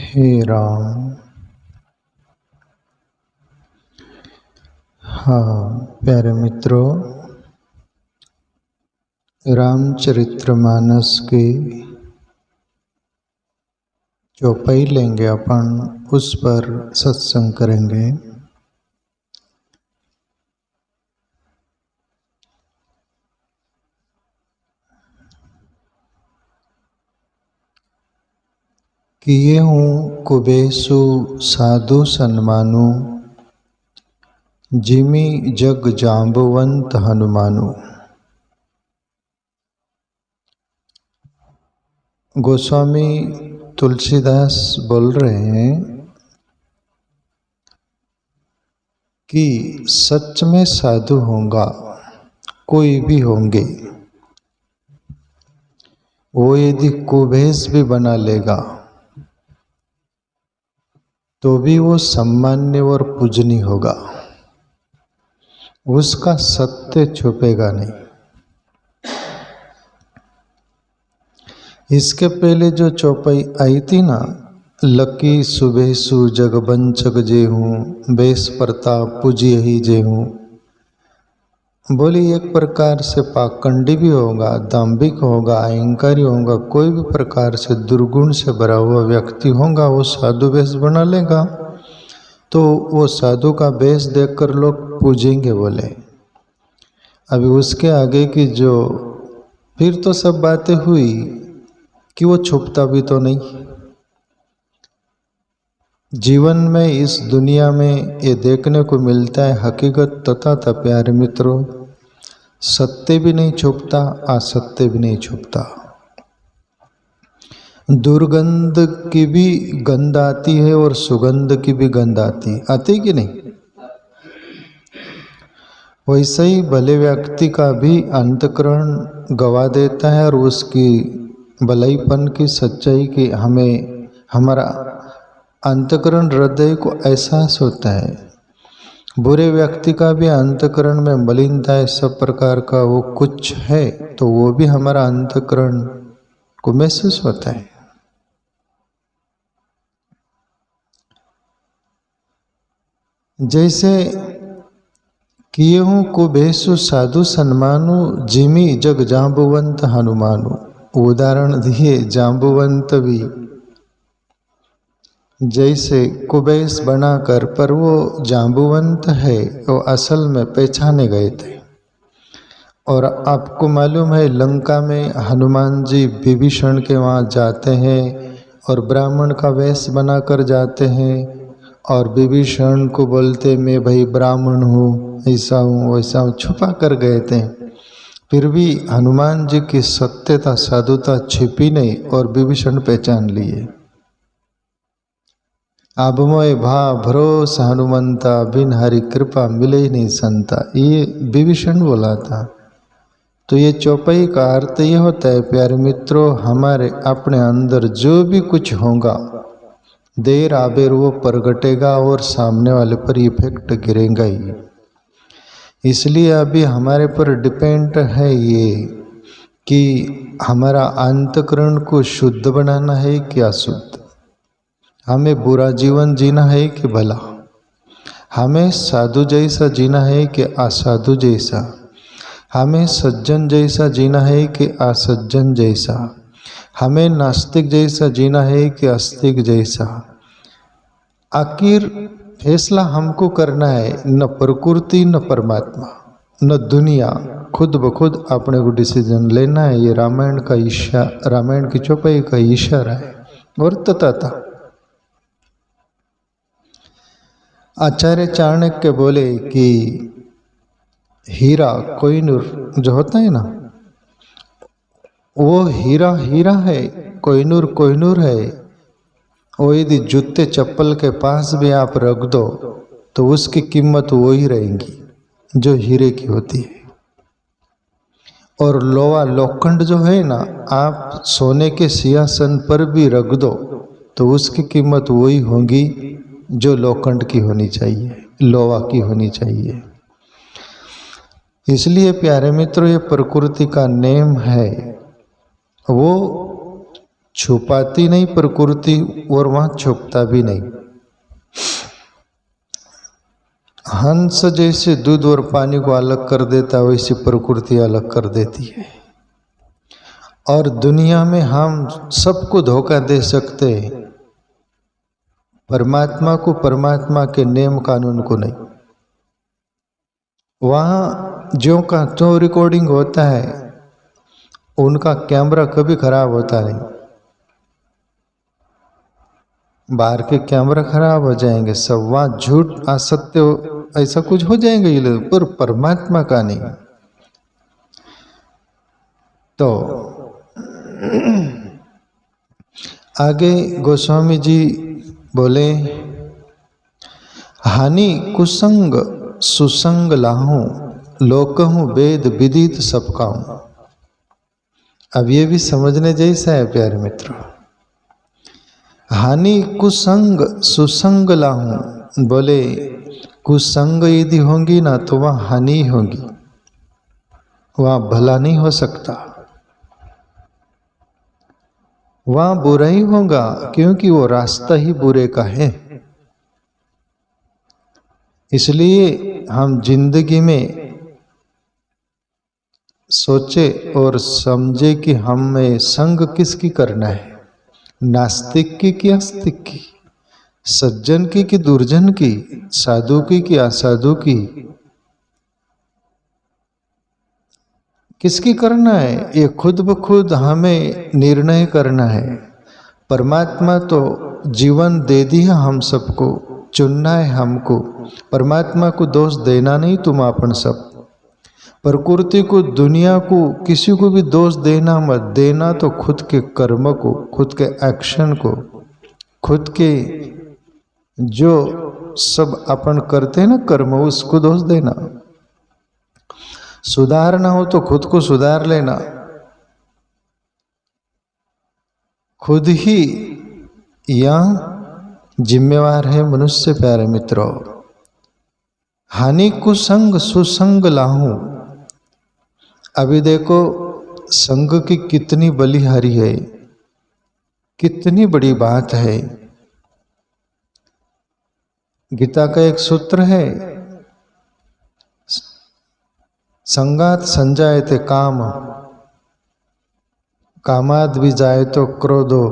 हे राम। हाँ प्यारे मित्रों, रामचरितमानस की चौपाई लेंगे अपन, उस पर सत्संग करेंगे। किए हूँ कुबेसु साधु सन्मानु, जिमि जग जाम्बवंत हनुमानु। गोस्वामी तुलसीदास बोल रहे हैं कि सच में साधु होगा, कोई भी होंगे, वो यदि कुबेस भी बना लेगा तो भी वो सम्मान्य और पूजनीय होगा, उसका सत्य छुपेगा नहीं। इसके पहले जो चौपाई आई थी ना, लकी सुबेसु जगबंचक जे हूँ, बेस प्रताप पूजिय ही जे हूँ, बोली एक प्रकार से पाखंडी भी होगा, दाम्भिक होगा, अहंकारी होगा, कोई भी प्रकार से दुर्गुण से भरा हुआ व्यक्ति होगा, वो साधु वेश बना लेगा तो वो साधु का वेश देखकर लोग पूजेंगे बोले। अभी उसके आगे की जो फिर तो सब बातें हुई कि वो छुपता भी तो नहीं। जीवन में इस दुनिया में ये देखने को मिलता है हकीकत तथा प्यारे मित्रों, सत्य भी नहीं छुपता, असत्य भी नहीं छुपता। दुर्गंध की भी गंध आती है और सुगंध की भी गंध आती कि नहीं। वैसे ही भले व्यक्ति का भी अंतःकरण गवा देता है और उसकी भलाईपन की सच्चाई की हमें हमारा अंतःकरण हृदय को एहसास होता है। बुरे व्यक्ति का भी अंतःकरण में मलिनता है, सब प्रकार का वो कुछ है तो वो भी हमारा अंतःकरण को महसूस होता है। जैसे किए हूँ कुबेसु साधु सन्मानु, जिमि जग जाम्बुवंत हनुमानु। उदाहरण दिए जाम्बुवंत भी जैसे कुबेस बनाकर, पर वो जाम्बुवंत है, वो असल में पहचाने गए थे। और आपको मालूम है लंका में हनुमान जी विभीषण के वहाँ जाते हैं और ब्राह्मण का वेश बनाकर जाते हैं और विभीषण को बोलते मैं भाई ब्राह्मण हूँ, ऐसा हूँ वैसा हूँ, छुपा कर गए थे। फिर भी हनुमान जी की सत्यता साधुता छिपी नहीं और विभीषण पहचान लिए। अब मोय भा भरोसा हनुमंता, बिन हरि कृपा मिले ही नहीं संता, ये विभीषण बोला था। तो ये चौपाई का अर्थ ये होता है प्यारे मित्रों, हमारे अपने अंदर जो भी कुछ होगा देर आबेर वो प्रगटेगा और सामने वाले पर इफेक्ट गिरेगा ही। इसलिए अभी हमारे पर डिपेंड है ये कि हमारा अंतःकरण को शुद्ध बनाना है कि अशुद्ध, हमें बुरा जीवन जीना है कि भला, हमें साधु जैसा जीना है कि असाधु जैसा, हमें सज्जन जैसा जीना है कि असज्जन जैसा, हमें नास्तिक जैसा जीना है कि आस्तिक जैसा। आखिर फैसला हमको करना है, न प्रकृति न परमात्मा न दुनिया, खुद ब खुद अपने को डिसीजन लेना है। ये रामायण का इशारा, रामायण की चौपाई का इशारा है। और तथा आचार्य चाणक्य बोले कि हीरा कोहिनूर जो होता है ना, वो हीरा हीरा है, कोहिनूर कोहिनूर है। वो यदि जूते चप्पल के पास भी आप रख दो तो उसकी कीमत वो ही रहेगी जो हीरे की होती है। और लोहा लोखंड जो है ना, आप सोने के सिंहासन पर भी रख दो तो उसकी कीमत वही होगी जो लोखंड की होनी चाहिए, लोहा की होनी चाहिए। इसलिए प्यारे मित्रों, ये प्रकृति का नेम है, वो छुपाती नहीं प्रकृति और वहाँ छुपता भी नहीं। हंस जैसे दूध और पानी को अलग कर देता वैसे प्रकृति अलग कर देती है। और दुनिया में हम सबको धोखा दे सकते हैं, परमात्मा को, परमात्मा के नियम कानून को नहीं। वहाँ जो का तो रिकॉर्डिंग होता है, उनका कैमरा कभी खराब होता नहीं। बाहर के कैमरा खराब हो जाएंगे सब, वहाँ झूठ असत्य ऐसा कुछ हो जाएंगे ये लोग, पर परमात्मा का नहीं। तो आगे गोस्वामी जी बोले, हानि कुसंग सुसंग लाहूं, लोकहूं वेद विदित सबकाऊं। अब ये भी समझने जैसा है प्यारे मित्रों। हानि कुसंग सुसंग लाहूं, बोले कुसंग यदि होंगी ना तो वहाँ हानि होगी, वहाँ भला नहीं हो सकता, वहाँ बुरा ही होगा, क्योंकि वो रास्ता ही बुरे का है। इसलिए हम जिंदगी में सोचे और समझे कि हमें संग किसकी करना है, नास्तिक की कि आस्तिक की, सज्जन की कि दुर्जन की, साधु की कि असाधु की, किसकी करना है, ये खुद ब खुद हमें निर्णय करना है। परमात्मा तो जीवन दे दिया हम सबको, चुनना है हमको। परमात्मा को दोष देना नहीं तुम अपन सब, प्रकृति को, दुनिया को, किसी को भी दोष देना मत। देना तो खुद के कर्म को, खुद के एक्शन को, खुद के जो सब अपन करते हैं ना कर्म, उसको दोष देना। सुधारना हो तो खुद को सुधार लेना, खुद ही यह जिम्मेवार है मनुष्य। प्यारे मित्रों, हानि कुसंग सुसंग लाहूं। अभी देखो संग की कितनी बलिहारी है, कितनी बड़ी बात है। गीता का एक सूत्र है, संगात संजायते काम, कामाद भी जाए तो क्रोधो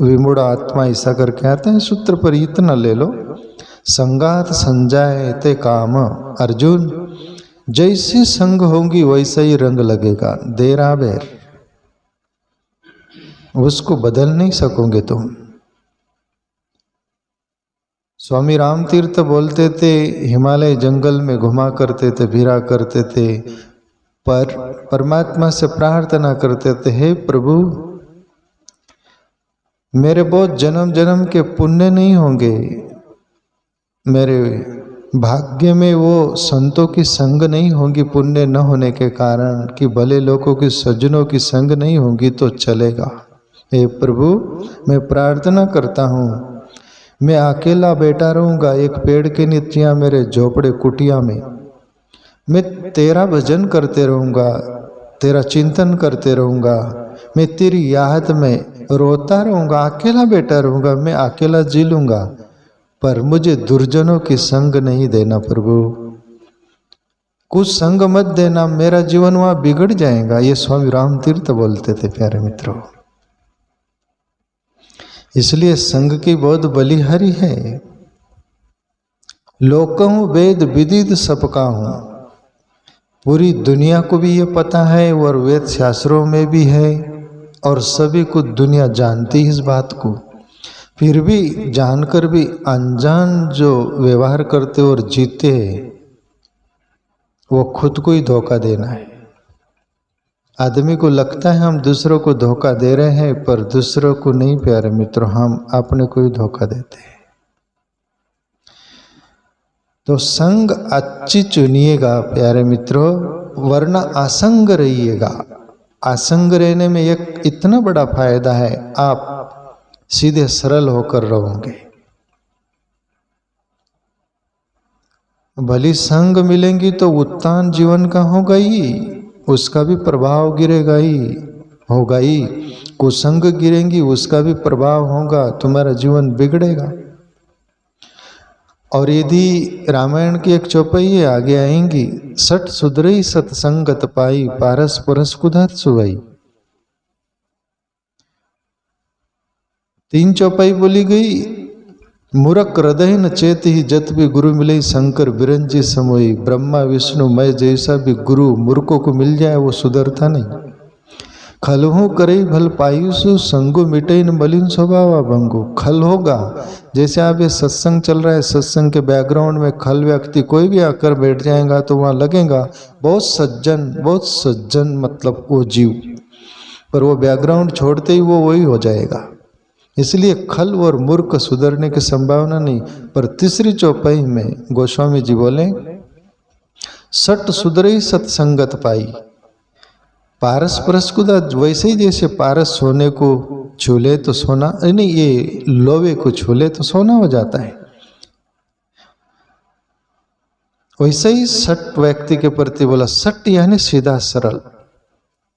विमूढ़ आत्मा, ऐसा करके आता है सूत्र। पर इतना ले लो, संगात संजायते काम। अर्जुन, जैसी संग होंगी वैसा ही रंग लगेगा, देर आबेर, उसको बदल नहीं सकोगे तुम। स्वामी राम तीर्थ बोलते थे, हिमालय जंगल में घुमा करते थे, फिरा करते थे, पर परमात्मा से प्रार्थना करते थे, हे प्रभु मेरे बहुत जन्म जन्म के पुण्य नहीं होंगे, मेरे भाग्य में वो संतों की संग नहीं होगी पुण्य न होने के कारण, कि भले लोगों की, सज्जनों की संग नहीं होगी तो चलेगा। हे प्रभु मैं प्रार्थना करता हूँ, मैं अकेला बैठा रहूँगा एक पेड़ के नीचे या मेरे झोपड़े कुटिया में, मैं तेरा भजन करते रहूँगा, तेरा चिंतन करते रहूँगा, मैं तेरी याद में रोता रहूँगा, अकेला बैठा रहूँगा, मैं अकेला जी लूँगा, पर मुझे दुर्जनों की संग नहीं देना प्रभु, कुछ संग मत देना, मेरा जीवन वहाँ बिगड़ जाएगा। ये स्वामी राम तीर्थ बोलते थे प्यारे मित्रों। इसलिए संग की बहुत बलिहारी है। लोकहूं वेद विदित सबका हूँ, पूरी दुनिया को भी ये पता है और वेद शास्त्रों में भी है, और सभी को दुनिया जानती है इस बात को। फिर भी जानकर भी अनजान जो व्यवहार करते और जीते, वो खुद को ही धोखा देना है। आदमी को लगता है हम दूसरों को धोखा दे रहे हैं, पर दूसरों को नहीं प्यारे मित्रों, हम अपने को ही धोखा देते हैं। तो संग अच्छी चुनिएगा प्यारे मित्रों, वरना असंग रहिएगा। असंग रहने में एक इतना बड़ा फायदा है, आप सीधे सरल होकर रहोगे। भली संग मिलेंगी तो उत्तान जीवन का होगा ही, उसका भी प्रभाव गिरेगा ही, होगा ही। कुसंग गिरेंगी, उसका भी प्रभाव होगा, तुम्हारा जीवन बिगड़ेगा। और यदि रामायण की एक चौपाई आगे आएंगी, सठ सुधरई सत्संगत पाई, पारस परस कुधर सुवई। 3 चौपाई बोली गई। मूरख हृदय न चेत ही, जत भी गुरु मिले शंकर बिरंजी समोई। ब्रह्मा विष्णु मैं जैसा भी गुरु मूर्खों को मिल जाए वो सुधरता नहीं। खलहु करे भल पायुसु, संगु मिटे न मलिन स्वभाव भंगु। खल होगा, जैसे आप ये सत्संग चल रहा है, सत्संग के बैकग्राउंड में खल व्यक्ति कोई भी आकर बैठ जाएगा तो वहाँ लगेगा बहुत सज्जन मतलब वो जीव, पर वो बैकग्राउंड छोड़ते ही वो वही हो जाएगा। इसलिए खल और मूर्ख सुधरने की संभावना नहीं। पर तीसरी चौपाई में गोस्वामी जी बोले, सट सुधरई सत्संगत पाई, पारस परस कुदा। वैसे ही जैसे पारस सोने को छूले तो सोना, नहीं ये लोहे को छूले तो सोना हो जाता है, वैसे ही सट व्यक्ति के प्रति बोला। सट यानी सीधा सरल,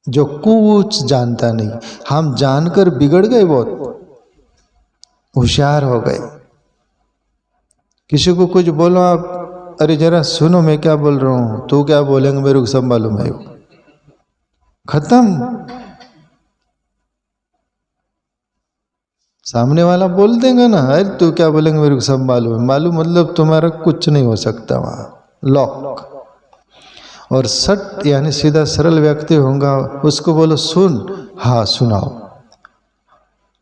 जो कुछ जानता नहीं। हम जानकर बिगड़ गए, बहुत होशियार हो गए। किसी को कुछ बोलो आप, अरे जरा सुनो मैं क्या बोल रहा हूं, तू क्या बोलेंगे मेरे को सब मालूम है, खत्म। सामने वाला बोल देगा ना, अरे तू क्या बोलेंगे मेरे को सब मालूम है। मालूम मतलब तुम्हारा कुछ नहीं हो सकता वहां, लॉक। और सट यानी सीधा सरल व्यक्ति होगा, उसको बोलो सुन, हाँ सुनाओ।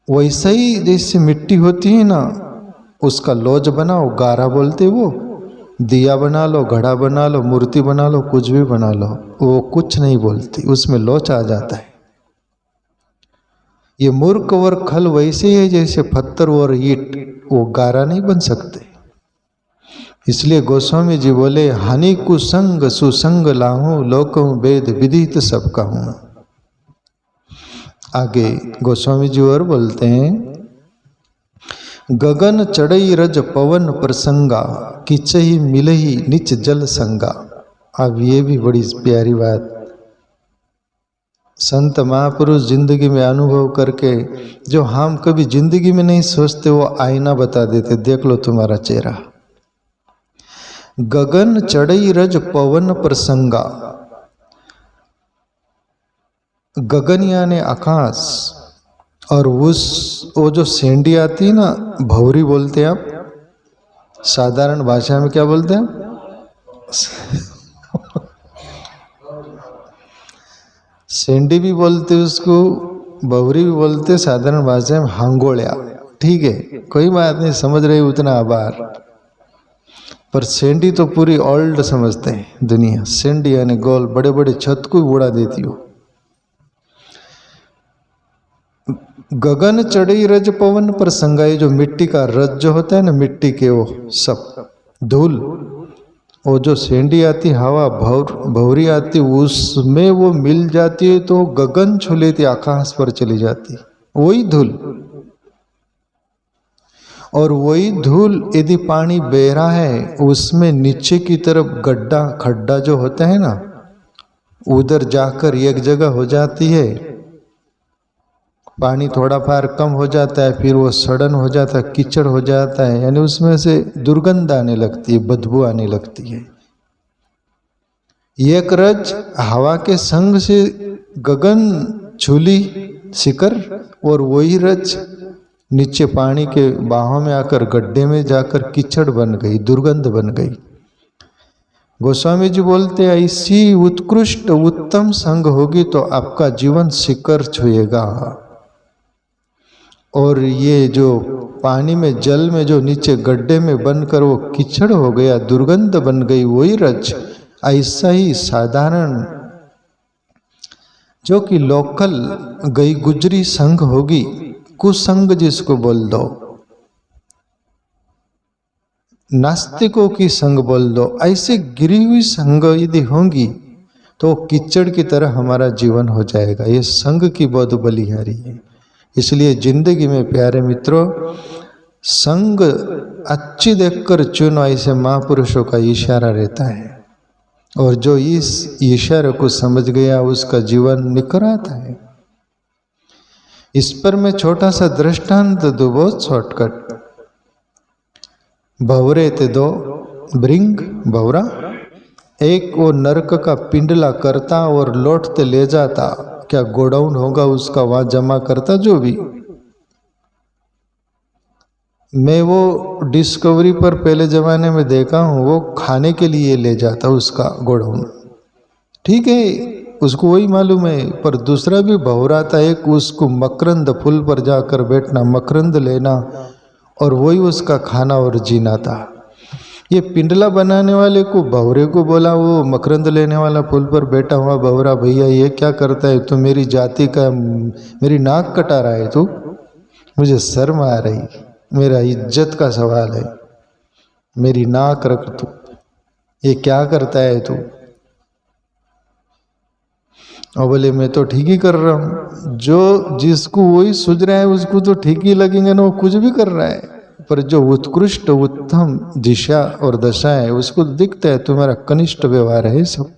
वैसे ही जैसे मिट्टी होती है ना, उसका लोज बनाओ, गारा बोलते वो, दिया बना लो, घड़ा बना लो, मूर्ति बना लो, कुछ भी बना लो, वो कुछ नहीं बोलती, उसमें लोच आ जाता है। ये मूर्ख और खल वैसे ही है जैसे पत्थर और ईंट, वो गारा नहीं बन सकते। इसलिए गोस्वामी जी बोले, हानि कुसंग सुसंग लाहूं, लोकों वेद विदित सब कहूं। आगे गोस्वामी जी और बोलते हैं, गगन चढ़ई रज पवन प्रसंगा, किचही मिलही निच जल संगा। अब ये भी बड़ी प्यारी बात, संत महापुरुष जिंदगी में अनुभव करके जो हम कभी जिंदगी में नहीं सोचते, वो आईना बता देते, देख लो तुम्हारा चेहरा। गगन चढ़ई रज पवन प्रसंगा, गगन यानी आकाश, और वो जो सेंडी आती है ना, भौरी बोलते हैं आप, साधारण भाषा में क्या बोलते हैं? सेंडी भी बोलते उसको, भौरी भी बोलते, साधारण भाषा में हांगोड़िया। ठीक है, कोई बात नहीं, समझ रहे उतना आभार। पर सेंडी तो पूरी ओल्ड समझते हैं दुनिया। सेंडी यानी गोल, बड़े बड़े छत को उड़ा देती हो। गगन चढ़ी रज पवन पर संगाई, जो मिट्टी का रज जो होता है ना, मिट्टी के वो सब धूल, वो जो सेंडी आती हवा, भौरी आती, उसमें वो मिल जाती है तो गगन छू लेती, आकाश पर चली जाती, वही धूल। और वही धूल यदि पानी बह रहा है, उसमें नीचे की तरफ गड्ढा खड्डा जो होता है ना, उधर जाकर एक जगह हो जाती है, पानी थोड़ा फार कम हो जाता है, फिर वो सड़न हो जाता है, कीचड़ हो जाता है, यानी उसमें से दुर्गंध आने लगती है, बदबू आने लगती है। एक रज हवा के संग से गगन छूली शिखर, और वही रज नीचे पानी के बाहों में आकर गड्ढे में जाकर कीचड़ बन गई, दुर्गंध बन गई। गोस्वामी जी बोलते हैं, ऐसी उत्कृष्ट उत्तम संग होगी तो आपका जीवन शिखर छुएगा। और ये जो पानी में, जल में जो नीचे गड्ढे में बनकर वो कीचड़ हो गया, दुर्गंध बन गई, वही रज ऐसा ही साधारण जो कि लोकल गई गुजरी संग होगी, कुसंग जिसको बोल दो, नास्तिकों की संग बोल दो, ऐसे गिरी हुई संग यदि होंगी तो कीचड़ की तरह हमारा जीवन हो जाएगा। ये संग की बहुत बलिहारी है। इसलिए जिंदगी में प्यारे मित्रों, संग अच्छी देखकर चुनो, ऐसे महापुरुषों का इशारा रहता है। और जो इस इशारे को समझ गया उसका जीवन निखर आता है। इस पर मैं छोटा सा दृष्टांत दूं, बहुत शॉर्टकट। भंवरे थे दो, भृंग भंवरा, एक वो नरक का पिंडला करता और लौटते ले जाता, क्या गोडाउन होगा उसका, वहां जमा करता जो भी। मैं वो डिस्कवरी पर पहले जमाने में देखा हूँ, वो खाने के लिए ले जाता उसका गोडाउन, ठीक है, उसको वही मालूम है। पर दूसरा भी भंवरा था एक, उसको मकरंद फूल पर जाकर बैठना, मकरंद लेना और वही उसका खाना और जीना था। ये पिंडला बनाने वाले को, भंवरे को बोला, वो मकरंद लेने वाला फूल पर बैठा हुआ भंवरा, भैया ये क्या करता है तू, मेरी जाति का, मेरी नाक कटा रहा है तू, मुझे शर्म आ रही, मेरा इज्जत का सवाल है, मेरी नाक रख तू, ये क्या करता है तू। और बोले मैं तो ठीक ही कर रहा हूँ। जो जिसको वही सूझ रहा है उसको तो ठीक ही लगेंगे ना, वो कुछ भी कर रहा है। पर जो उत्कृष्ट उत्तम दिशा और दशा है उसको दिखता है तुम्हारा कनिष्ठ व्यवहार है सब।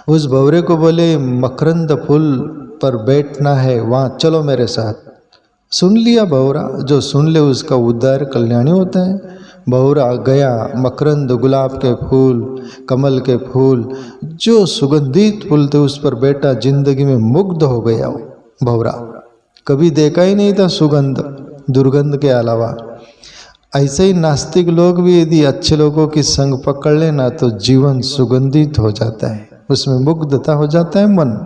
उस भंवरे को बोले मकरंद फूल पर बैठना है, वहाँ चलो मेरे साथ। सुन लिया भंवरा, जो सुन ले उसका उद्धार कल्याणी होता है। भंवरा गया, मकरंद, गुलाब के फूल, कमल के फूल, जो सुगंधित फूल थे उस पर बैठा, जिंदगी में मुग्ध हो गया वो भंवरा। कभी देखा ही नहीं था सुगंध दुर्गंध के अलावा। ऐसे ही नास्तिक लोग भी यदि अच्छे लोगों की संग पकड़ लेना तो जीवन सुगंधित हो जाता है, उसमें मुग्धता हो जाता है मन।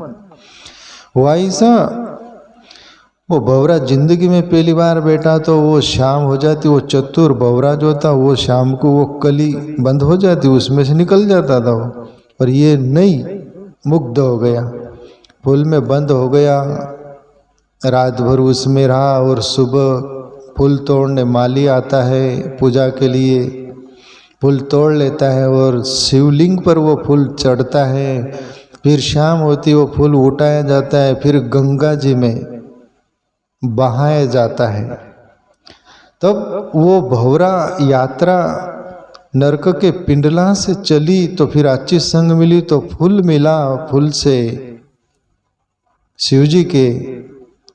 वैसा वो भंवरा जिंदगी में पहली बार बैठा तो वो शाम हो जाती, वो चतुर भंवरा जो था वो शाम को वो कली बंद हो जाती, उसमें से निकल जाता था वो। पर ये नहीं, मुग्ध हो गया, फूल में बंद हो गया, रात भर उसमें रहा। और सुबह फूल तोड़ने माली आता है पूजा के लिए, फूल तोड़ लेता है और शिवलिंग पर वो फूल चढ़ता है। फिर शाम होती वो फूल उठाया जाता है, फिर गंगा जी में बहाया जाता है। तब वो भंवरा यात्रा नरक के पिंडला से चली तो फिर अच्छी संग मिली तो फूल मिला, फूल से शिव जी के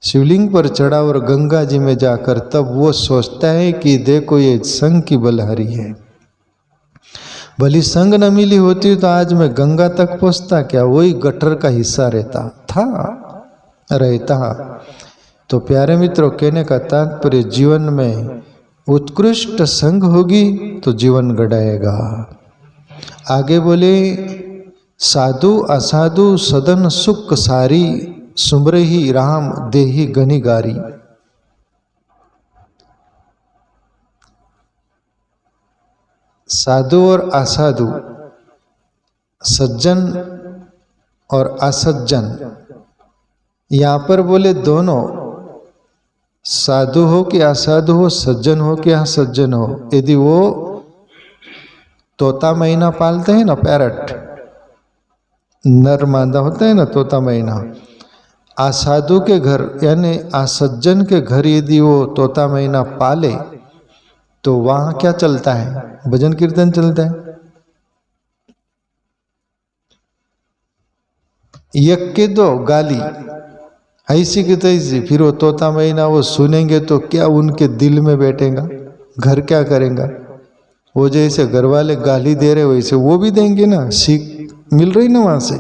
शिवलिंग पर चढ़ा और गंगा जी में जाकर तब वो सोचता है कि देखो ये संग की बलहारी है, भली संग न मिली होती तो आज मैं गंगा तक पहुंचता क्या, वही गटर का हिस्सा रहता। तो प्यारे मित्रों, कहने का तात्पर्य जीवन में उत्कृष्ट संग होगी तो जीवन गड़ाएगा। आगे बोले साधु असाधु सदन सुख सारी, सुमरहि राम देहि गनिगारी। साधु और असाधु, सज्जन और असज्जन, यहाँ पर बोले दोनों, साधु हो कि असाधु हो, सज्जन हो कि असज्जन हो। यदि वो तोता मैना पालते हैं ना, पैरट, नर मादा होता है ना तोता मैना, असाधु के घर यानी असज्जन के घर यदि वो तोता मैना पाले तो वहां क्या चलता है, भजन कीर्तन चलता है। यक के दो गाली ऐसी की तैसी, फिर वो तोता मैना वो सुनेंगे तो क्या उनके दिल में बैठेगा, घर क्या करेंगा। वो जैसे घर वाले गाली दे रहे वैसे वो भी देंगे ना, सीख मिल रही ना वहाँ से।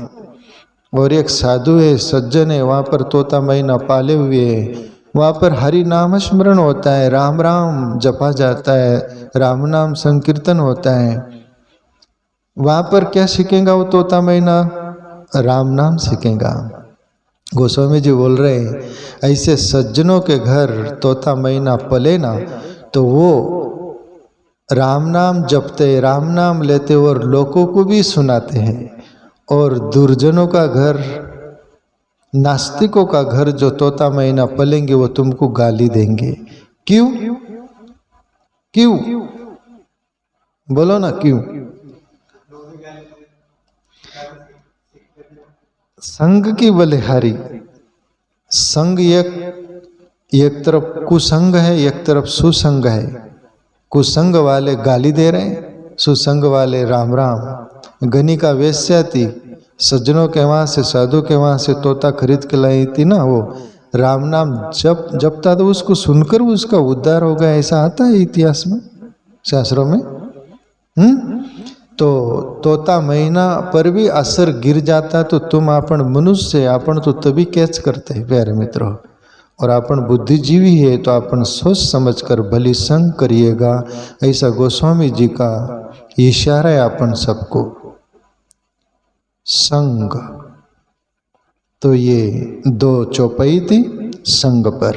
और एक साधु है, सज्जन है, वहाँ पर तोता मैना पाले हुए है, वहाँ पर हरि नाम स्मरण होता है, राम राम जपा जाता है, राम नाम संकीर्तन होता है। वहाँ पर क्या सीखेगा वो तोता मैना, राम नाम सीखेगा। गोस्वामी जी बोल रहे हैं ऐसे सज्जनों के घर तोता मैना पले ना तो वो राम नाम जपते, राम नाम लेते और लोगों को भी सुनाते हैं। और दुर्जनों का घर, नास्तिकों का घर जो तोता मैना पलेंगे वो तुमको गाली देंगे। क्यों क्यों बोलो ना, क्यों? संग की बलिहारी। संग एक तरफ कुसंग है, एक तरफ सुसंग है। कुसंग वाले गाली दे रहे हैं, सुसंग वाले राम राम। गनी का वेश्या थी, सज्जनों के वहाँ से, साधु के वहाँ से तोता खरीद के लाई थी ना, वो राम नाम जपता तो उसको सुनकर उसका उद्धार हो गया, ऐसा आता है इतिहास में, शास्त्रों में। तो तोता महीना पर भी असर गिर जाता तो तुम अपन मनुष्य, अपन तो तभी कैच करते हैं प्यारे मित्रों। और अपन बुद्धिजीवी है तो अपन सोच समझ कर भली संग करिएगा, ऐसा गोस्वामी जी का इशारा है अपन सबको। संग, तो ये 2 चौपाई थी संग पर।